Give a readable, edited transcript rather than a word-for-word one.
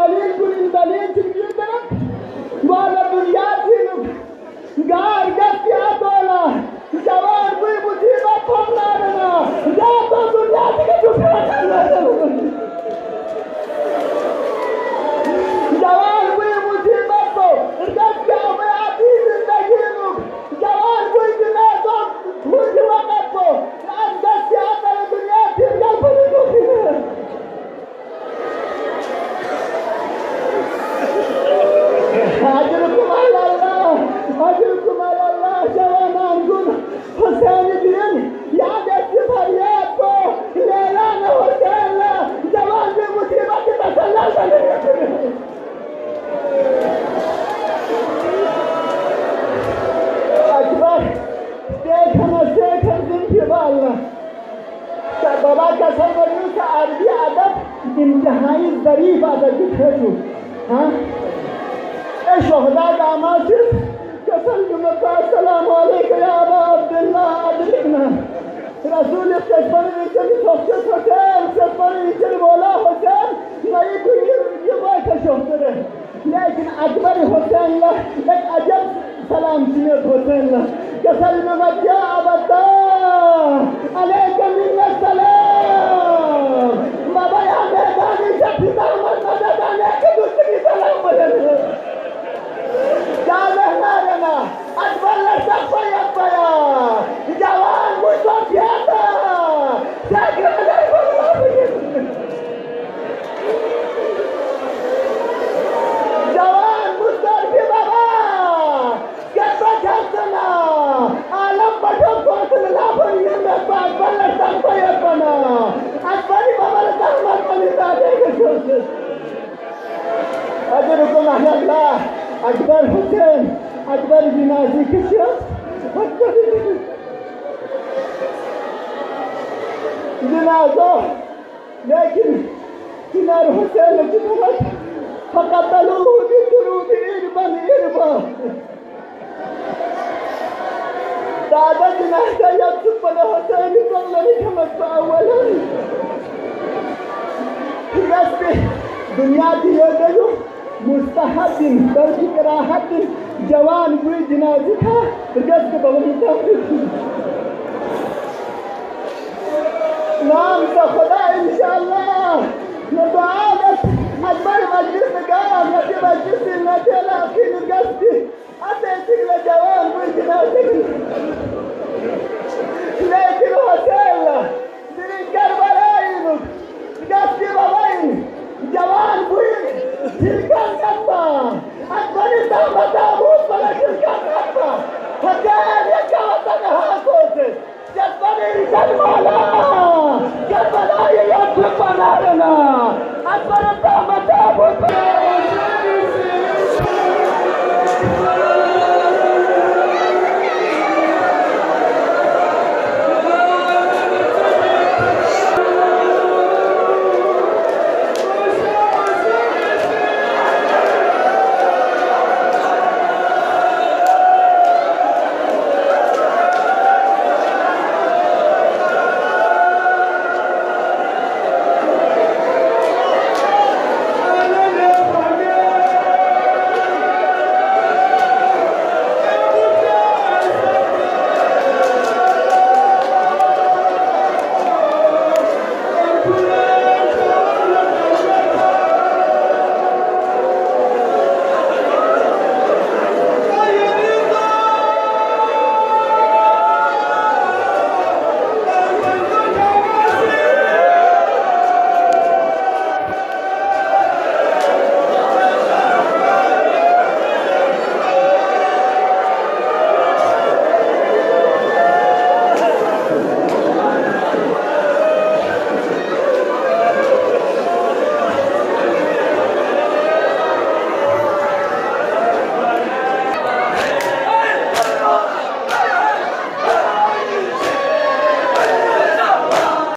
دلیل کنیم دلیل چیزی دارم والا دنیا چیزی گار گفتی آتولا جوان کوئی مصیبت پھوڑنا رہنا جا تو دنیا چیزی چکا کرنا جوان کوئی مصیبت کو گفتی آمیں آتی زندگی لوگ جوان کوئی جنہ تو بھوج وقت کو از گفتی آتا دنیا چیزی گل پھوڑی دوکی ہے أجركم على الله أجركم على الله جوانان قل حسين الدين يا بيت فرياتكو ليلانا حسين جوان بمصيبة تتسلل أكبر دیکھنا زن في بالنا بابا قسم ورنو کہ عربی ادب انتہائی ظریف ادب دکھو ہاں شهداء داماتر كسل بمكة السلام عليك يا أبا عبد الله أدركنا رسول استشفر رجل سوكت حسين استشفر رجل مولا حسين نعي کوئی يباي كشهدره لكن أكبر حسين له لك أجب سلام سنيت حسين له كسل بمكة يا أبدا عليك من السلام بابا يا ميداني شخص دامت مدد عليك دوسري سلام بلنه Jangan Akbar siapa ya? Jangan musuh siapa? Saya kira dari mana begitu? Jangan musuh siapa? Siapa jasana? Alam pada kuasa lapar yang dapat Akbar siapa ya pana? Akbar bapa sama wanita deh. Ajarukum Allah. أكبر حسين أكبر جنازي كشياس أكبر جنازة لكن كنار حسين جنازة فقتلوه بجنود إربا دادا جنازة يبسط بنا حسين صلى الله أولا رسمي دنيا ديو مستحب بلکہ کراہت جوان کوئی جنازی تھا رجس کے بغلیتا نام سے خدا انشاءاللہ ندعالت اکبر مجلس نگاہ نتی مجلس نتی لاقی رجس کی آتے چکل جوان کوئی جنازی لیکن